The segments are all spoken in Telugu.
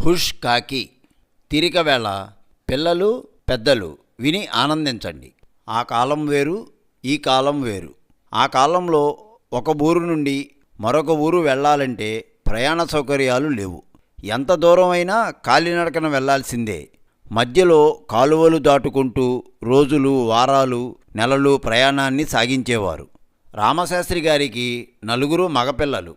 హుష్ కాకి తీరిక వేళ పిల్లలు పెద్దలు విని ఆనందించండి. ఆ కాలం వేరు, ఈ కాలం వేరు. ఆ కాలంలో ఒక ఊరు నుండి మరొక ఊరు వెళ్ళాలంటే ప్రయాణ సౌకర్యాలు లేవు. ఎంత దూరమైనా కాలినడకన వెళ్ళాల్సిందే. మధ్యలో కాలువలు దాటుకుంటూ రోజులు, వారాలు, నెలలు ప్రయాణాన్ని సాగించేవారు. రామశాస్త్రి గారికి 4 మగపిల్లలు.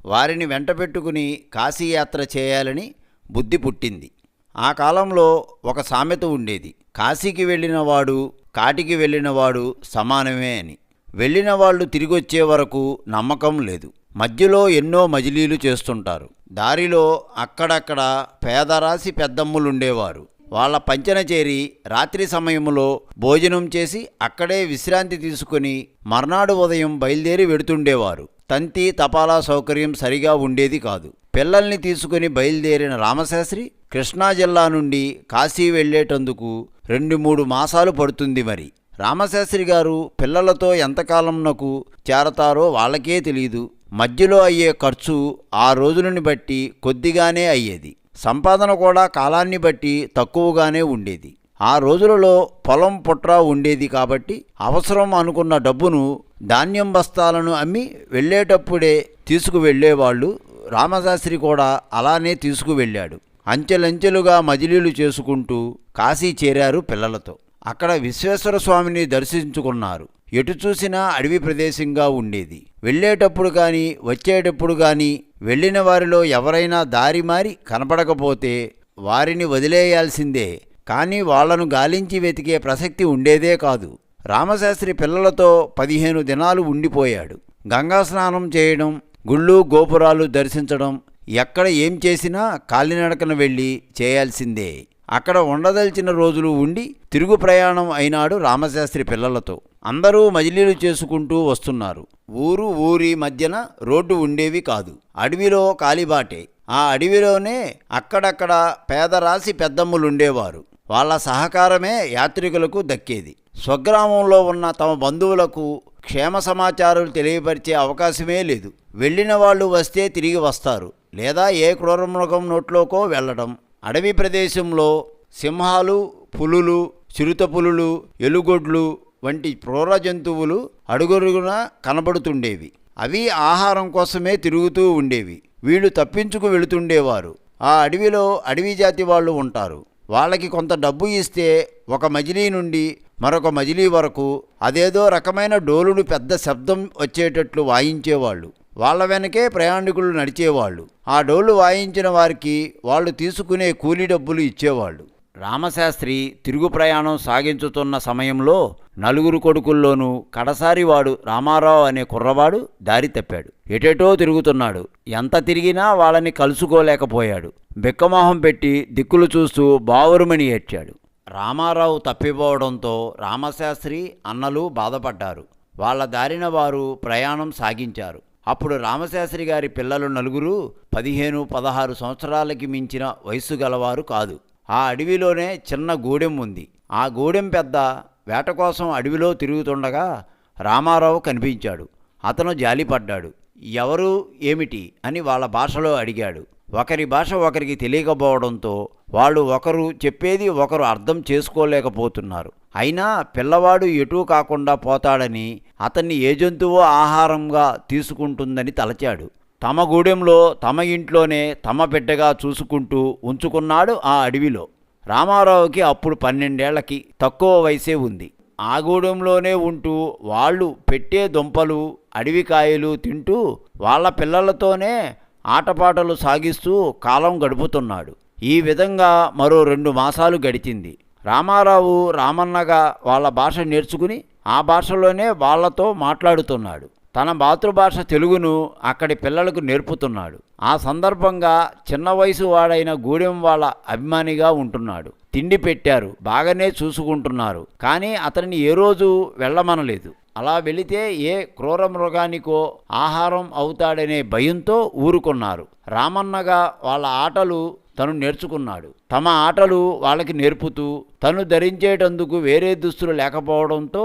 వారిని వెంట పెట్టుకుని కాశీయాత్ర చేయాలని బుద్ధి పుట్టింది. ఆ కాలంలో ఒక సామెత ఉండేది, కాశీకి వెళ్ళినవాడు కాటికి వెళ్ళినవాడు సమానమే అని. వెళ్ళిన వాళ్ళు తిరిగొచ్చే వరకు నమ్మకం లేదు. మధ్యలో ఎన్నో మజిలీలు చేస్తుంటారు. దారిలో అక్కడక్కడ పేదరాశి పెద్దమ్ములుండేవారు. వాళ్ళ పంచన చేరి రాత్రి సమయంలో భోజనం చేసి అక్కడే విశ్రాంతి తీసుకుని మర్నాడు ఉదయం బయలుదేరి వెడుతుండేవారు. తంతి తపాలా సౌకర్యం సరిగా ఉండేది కాదు. పిల్లల్ని తీసుకుని బయలుదేరిన రామశాస్త్రి కృష్ణా జిల్లా నుండి కాశీ వెళ్లేటందుకు 2-3 మాసాలు పడుతుంది. మరి రామశాస్త్రి గారు పిల్లలతో ఎంతకాలంనకు చేరతారో వాళ్ళకే తెలియదు. మధ్యలో అయ్యే ఖర్చు ఆ రోజులని బట్టి కొద్దిగానే అయ్యేది. సంపాదన కూడా కాలాన్ని బట్టి తక్కువగానే ఉండేది. ఆ రోజులలో పొలం పుట్రా ఉండేది కాబట్టి అవసరం అనుకున్న డబ్బును ధాన్యం బస్తాలను అమ్మి వెళ్ళేటప్పుడే తీసుకువెళ్ళేవాళ్ళు. రామశాస్త్రి కూడా అలానే తీసుకువెళ్ళాడు. అంచెలంచెలుగా మజిలీలు చేసుకుంటూ కాశీ చేరారు పిల్లలతో. అక్కడ విశ్వేశ్వర స్వామిని దర్శించుకున్నారు. ఎటు చూసినా అడవి ప్రదేశంగా ఉండేది. వెళ్ళేటప్పుడు కానీ వచ్చేటప్పుడు కానీ వెళ్ళిన వారిలో ఎవరైనా దారి మారి కనపడకపోతే వారిని వదిలేయాల్సిందే. కానీ వాళ్లను గాలించి వెతికే ప్రసక్తి ఉండేదే కాదు. రామశాస్త్రి పిల్లలతో 15 దినాలు ఉండిపోయాడు. గంగా స్నానం చేయడం, గుళ్ళు గోపురాలు దర్శించడం, ఎక్కడ ఏం చేసినా కాలినడకన వెళ్ళి చేయాల్సిందే. అక్కడ ఉండదలిచిన రోజులు ఉండి తిరుగు ప్రయాణం అయినాడు రామశాస్త్రి పిల్లలతో. అందరూ మజిలీలు చేసుకుంటూ వస్తున్నారు. ఊరి మధ్యన రోడ్డు ఉండేవి కాదు. అడవిలో కాలిబాటే. ఆ అడవిలోనే అక్కడక్కడ పేదరాశి పెద్దమ్ములుండేవారు. వాళ్ళ సహకారమే యాత్రికులకు దక్కేది. స్వగ్రామంలో ఉన్న తమ బంధువులకు క్షేమ సమాచారాలు తెలియపరిచే అవకాశమే లేదు. వెళ్ళిన వాళ్ళు వస్తే తిరిగి వస్తారు, లేదా ఏ క్రూరమృగం నోట్లోకో వెళ్ళడం. అడవి ప్రదేశంలో సింహాలు, పులులు, చిరుతపులులు, ఎలుగొడ్లు వంటి క్రూర జంతువులు అడుగడుగునా కనబడుతుండేవి. అవి ఆహారం కోసమే తిరుగుతూ ఉండేవి. వీళ్ళు తప్పించుకు వెళుతుండేవారు. ఆ అడవిలో అడవి జాతి వాళ్ళు ఉంటారు. వాళ్ళకి కొంత డబ్బు ఇస్తే ఒక మజిలీ నుండి మరొక మజిలీ వరకు అదేదో రకమైన డోలును పెద్ద శబ్దం వచ్చేటట్లు వాయించేవాళ్ళు. వాళ్ళ వెనకే ప్రయాణికులు నడిచేవాళ్ళు. ఆ డోలు వాయించిన వారికి వాళ్ళు తీసుకునే కూలీ డబ్బులు ఇచ్చేవాళ్ళు. రామశాస్త్రి తిరుగు ప్రయాణం సాగించుతున్న సమయంలో 4 కొడుకుల్లోనూ కడసారి వాడు రామారావు అనే కుర్రవాడు దారి తప్పాడు. ఎటెటో తిరుగుతున్నాడు. ఎంత తిరిగినా వాళ్ళని కలుసుకోలేకపోయాడు. బిక్కమొహం పెట్టి దిక్కులు చూస్తూ బావురుమని ఏడ్చాడు. రామారావు తప్పిపోవడంతో రామశాస్త్రి అన్నలు బాధపడ్డారు. వాళ్ళ దారిన వారు ప్రయాణం సాగించారు. అప్పుడు రామశాస్త్రి గారి పిల్లలు 4 15-16 సంవత్సరాలకి మించిన వయస్సు గలవారు కాదు. ఆ అడవిలోనే చిన్న గూడెం ఉంది. ఆ గూడెం పెద్ద వేట కోసం అడవిలో తిరుగుతుండగా రామారావు కనిపించాడు. అతను జాలిపడ్డాడు. ఎవరు ఏమిటి అని వాళ్ళ భాషలో అడిగాడు. ఒకరి భాష ఒకరికి తెలియకపోవడంతో వాళ్ళు ఒకరు చెప్పేది ఒకరు అర్థం చేసుకోలేకపోతున్నారు. అయినా పిల్లవాడు ఎటూ కాకుండా పోతాడని అతన్ని ఏ జంతువో ఆహారంగా తీసుకుంటుందని తలచాడు. తమ గూడెంలో తమ ఇంట్లోనే తమ బిడ్డగా చూసుకుంటూ ఉంచుకున్నాడు ఆ అడవిలో. రామారావుకి అప్పుడు 12 ఏళ్లకి తక్కువ వయసే ఉంది. ఆ గూడెంలోనే ఉంటూ వాళ్ళు పెట్టే దుంపలు, అడవికాయలు తింటూ వాళ్ళ పిల్లలతోనే ఆటపాటలు సాగిస్తూ కాలం గడుపుతున్నాడు. ఈ విధంగా మరో 2 మాసాలు గడిచింది. రామారావు రామన్నగా వాళ్ళ భాష నేర్చుకుని ఆ భాషలోనే వాళ్లతో మాట్లాడుతున్నాడు. తన మాతృభాష తెలుగును అక్కడి పిల్లలకు నేర్పుతున్నాడు. ఆ సందర్భంగా చిన్న వయసు వాడైన గూడెం వాళ్ళ అభిమానిగా ఉంటున్నాడు. తిండి పెట్టారు, బాగానే చూసుకుంటున్నారు. కానీ అతన్ని ఏ రోజు వెళ్ళమనలేదు. అలా వెళితే ఏ క్రూర మృగానికో ఆహారం అవుతాడనే భయంతో ఊరుకున్నారు. రామన్నగా వాళ్ళ ఆటలు తను నేర్చుకున్నాడు. తమ ఆటలు వాళ్ళకి నేర్పుతూ తను ధరించేటందుకు వేరే దుస్తులు లేకపోవడంతో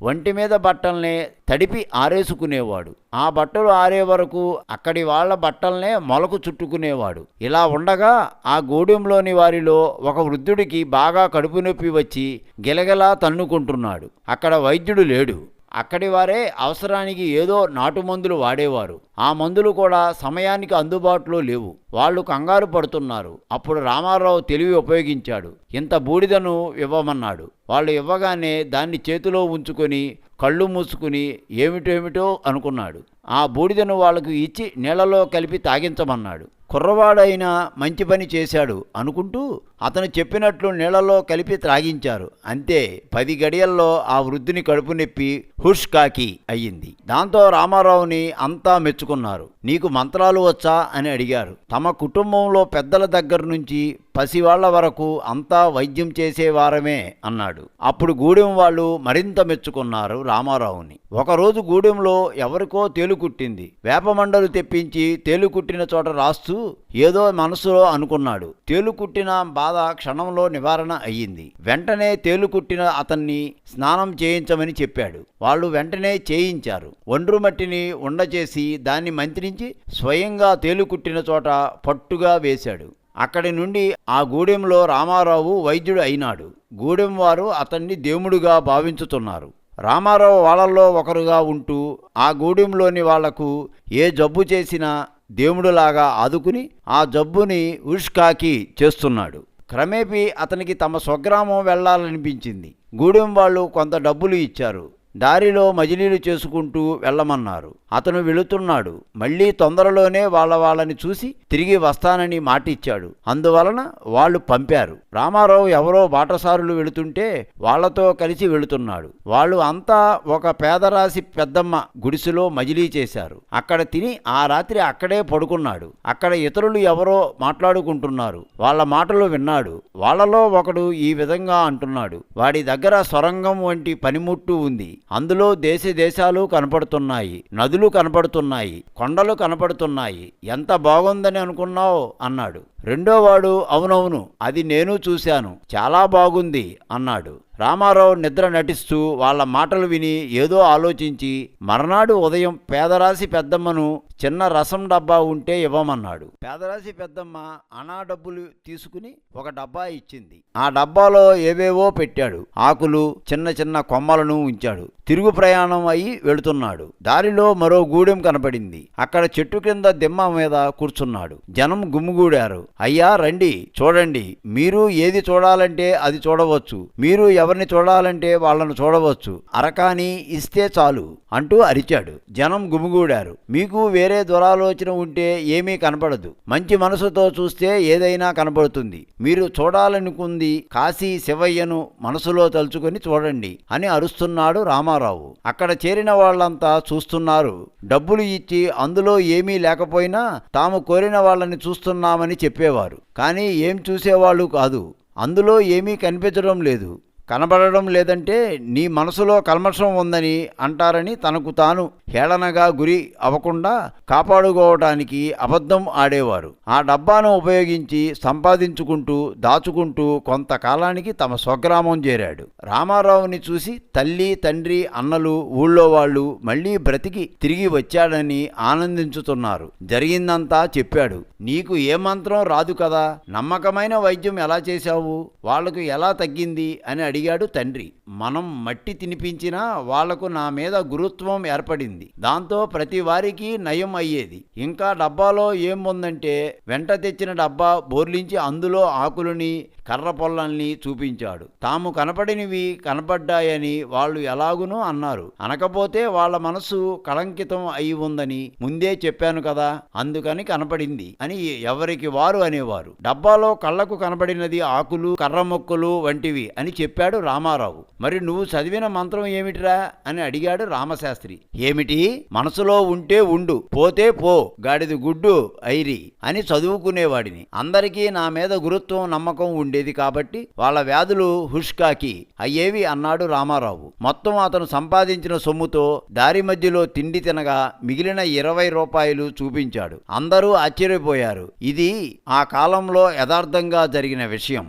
ఒంటి మీద బట్టల్నే తడిపి ఆరేసుకునేవాడు. ఆ బట్టలు ఆరే వరకు అక్కడి వాళ్ళ బట్టల్నే మొలకు చుట్టుకునేవాడు. ఇలా ఉండగా ఆ గూడెంలోని వారిలో ఒక వృద్ధుడికి బాగా కడుపు నొప్పి వచ్చి గిలగిలా తన్నుకుంటున్నాడు. అక్కడ వైద్యుడు లేడు. అక్కడి వారే అవసరానికి ఏదో నాటు మందులు వాడేవారు. ఆ మందులు కూడా సమయానికి అందుబాటులో లేవు. వాళ్ళు కంగారు పడుతున్నారు. అప్పుడు రామారావు తెలివి ఉపయోగించాడు. ఇంత బూడిదను ఇవ్వమన్నాడు. వాళ్ళు ఇవ్వగానే దాన్ని చేతిలో ఉంచుకొని కళ్ళు మూసుకుని ఏమిటేమిటో అనుకున్నాడు. ఆ బూడిదను వాళ్ళకు ఇచ్చి నీళ్లలో కలిపి తాగించమన్నాడు. కుర్రవాడైనా మంచి పని చేశాడు అనుకుంటూ అతను చెప్పినట్లు నీళ్లలో కలిపి త్రాగించారు. అంతే 10 గడియల్లో ఆ వృద్ధుని కడుపు నొప్పి హుష్ కాకి అయ్యింది. దాంతో రామారావుని అంతా మెచ్చుకున్నారు. నీకు మంత్రాలు వచ్చా అని అడిగారు. తమ కుటుంబంలో పెద్దల దగ్గర నుంచి పసివాళ్ల వరకు అంతా వైద్యం చేసేవారమే అన్నాడు. అప్పుడు గూడెం వాళ్ళు మరింత మెచ్చుకున్నారు రామారావుని. ఒకరోజు గూడెంలో ఎవరికో తేలు కుట్టింది. వేపమండలు తెప్పించి తేలు కుట్టిన చోట రాస్తూ ఏదో మనసులో అనుకున్నాడు. తేలు కుట్టిన బాధ క్షణంలో నివారణ అయ్యింది. వెంటనే తేలు కుట్టిన అతన్ని స్నానం చేయించమని చెప్పాడు. వాళ్ళు వెంటనే చేయించారు. ఒండ్రు మట్టిని ఉండచేసి దాన్ని మంత్రించి స్వయంగా తేలు కుట్టిన చోట పట్టుగా వేశాడు. అక్కడి నుండి ఆ గూడెంలో రామారావు వైద్యుడు అయినాడు. గూడెం వారు అతన్ని దేవుడుగా భావించుతున్నారు. రామారావు వాళ్ళల్లో ఒకరుగా ఉంటూ ఆ గూడెంలోని వాళ్లకు ఏ జబ్బు చేసినా దేవుడులాగా ఆదుకుని ఆ జబ్బుని ఉష్కాకి చేస్తున్నాడు. క్రమేపీ అతనికి తమ స్వగ్రామం వెళ్లాలనిపించింది. గూడెం వాళ్ళు కొంత డబ్బులు ఇచ్చారు. దారిలో మజిలీలు చేసుకుంటూ వెళ్ళమన్నారు. అతను వెళుతున్నాడు. మళ్ళీ తొందరలోనే వాళ్ళని చూసి తిరిగి వస్తానని మాటిచ్చాడు. అందువలన వాళ్ళు పంపారు. రామారావు ఎవరో బాటసారులు వెళుతుంటే వాళ్లతో కలిసి వెళుతున్నాడు. వాళ్ళు అంతా ఒక పేదరాశి పెద్దమ్మ గుడిసెలో మజిలీ చేశారు. అక్కడ తిని ఆ రాత్రి అక్కడే పడుకున్నాడు. అక్కడ ఇతరులు ఎవరో మాట్లాడుకుంటున్నారు. వాళ్ళ మాటలు విన్నాడు. వాళ్ళలో ఒకడు ఈ విధంగా అంటున్నాడు. వాడి దగ్గర సొరంగం వంటి పనిముట్టు ఉంది. అందులో దేశాలు కనపడుతున్నాయి, నదులు కనపడుతున్నాయి, కొండలు కనపడుతున్నాయి. ఎంత బాగుందని అనుకున్నావు అన్నాడు. రెండోవాడు అవునవును, అది నేను చూశాను, చాలా బాగుంది అన్నాడు. రామారావు నిద్ర నటిస్తూ వాళ్ళ మాటలు విని ఏదో ఆలోచించి మర్నాడు ఉదయం పేదరాశి పెద్దమ్మను చిన్న రసం డబ్బా ఉంటే ఇవ్వమన్నాడు. పేదరాశి పెద్దమ్మ అనా డబ్బులు తీసుకుని ఒక డబ్బా ఇచ్చింది. ఆ డబ్బాలో ఏవేవో పెట్టాడు. ఆకులు, చిన్న చిన్న కొమ్మలను ఉంచాడు. తిరుగు ప్రయాణం అయి వెళుతున్నాడు. దారిలో మరో గూడెం కనపడింది. అక్కడ చెట్టు కింద దిమ్మ మీద కూర్చున్నాడు. జనం గుమ్ముగూడారు. అయ్యా రండి, చూడండి, మీరు ఏది చూడాలంటే అది చూడవచ్చు, మీరు ఎవరిని చూడాలంటే వాళ్ళను చూడవచ్చు, అరకాని ఇస్తే చాలు అంటూ అరిచాడు. జనం గుమిగూడారు. మీకు వేరే దురాలోచన ఉంటే ఏమీ కనపడదు, మంచి మనసుతో చూస్తే ఏదైనా కనపడుతుంది. మీరు చూడాలనుకుంది కాశీ శివయ్యను మనసులో తలుచుకొని చూడండి అని అరుస్తున్నాడు రామారావు. అక్కడ చేరిన వాళ్ళంతా చూస్తున్నారు. డబ్బులు ఇచ్చి అందులో ఏమీ లేకపోయినా తాము కోరిన వాళ్ళని చూస్తున్నామని చెప్పేవారు. కానీ ఏం చూసేవాళ్ళు కాదు. అందులో ఏమీ కనిపించడం లేదు. కనబడడం లేదంటే నీ మనసులో కల్మషం ఉందని అంటారని తనకు తాను హేళనగా గురి అవ్వకుండా కాపాడుకోవటానికి అబద్ధం ఆడేవారు. ఆ డబ్బాను ఉపయోగించి సంపాదించుకుంటూ దాచుకుంటూ కొంతకాలానికి తమ స్వగ్రామం చేరాడు. రామారావుని చూసి తల్లి, తండ్రి, అన్నలు, ఊళ్ళో వాళ్ళు మళ్ళీ బ్రతికి తిరిగి వచ్చాడని ఆనందించుతున్నారు. జరిగిందంతా చెప్పాడు. నీకు ఏ మంత్రం రాదు కదా, నమ్మకమైన వైద్యం ఎలా చేశావు, వాళ్లకు ఎలా తగ్గింది అని అడిగాడు తండ్రి. మనం మట్టి తినిపించినా వాళ్లకు నా మీద గురుత్వం ఏర్పడింది. దాంతో ప్రతి వారికి నయం అయ్యేది. ఇంకా డబ్బాలో ఏం ఉందంటే వెంట తెచ్చిన డబ్బా బోర్లించి అందులో ఆకులని, కర్ర పొల్లల్ని చూపించాడు. తాము కనపడినవి కనపడ్డాయని వాళ్ళు ఎలాగునూ అన్నారు. అనకపోతే వాళ్ళ మనసు కళంకితం అయి ఉందని ముందే చెప్పాను కదా, అందుకని కనపడింది అని ఎవరికి వారు అనేవారు. డబ్బాలో కళ్ళకు కనబడినది ఆకులు, కర్ర మొక్కలు వంటివి అని చెప్పాడు రామారావు. మరి నువ్వు చదివిన మంత్రం ఏమిటిరా అని అడిగాడు రామశాస్త్రి. ఏమిటి? మనసులో ఉంటే ఉండు, పోతే పో, గాడిది గుడ్డు ఐరి అని చదువుకునేవాడిని. అందరికీ నా మీద గురుత్వం నమ్మకం ఉండేది కాబట్టి వాళ్ళ వ్యాధులు హుష్కాకి అయ్యేవి అన్నాడు రామారావు. మొత్తం అతను సంపాదించిన సొమ్ముతో దారి మధ్యలో తిండి తినగా మిగిలిన 20 రూపాయలు చూపించాడు. అందరూ ఆశ్చర్యపోయారు. ఇది ఆ కాలంలో యథార్థంగా జరిగిన విషయం.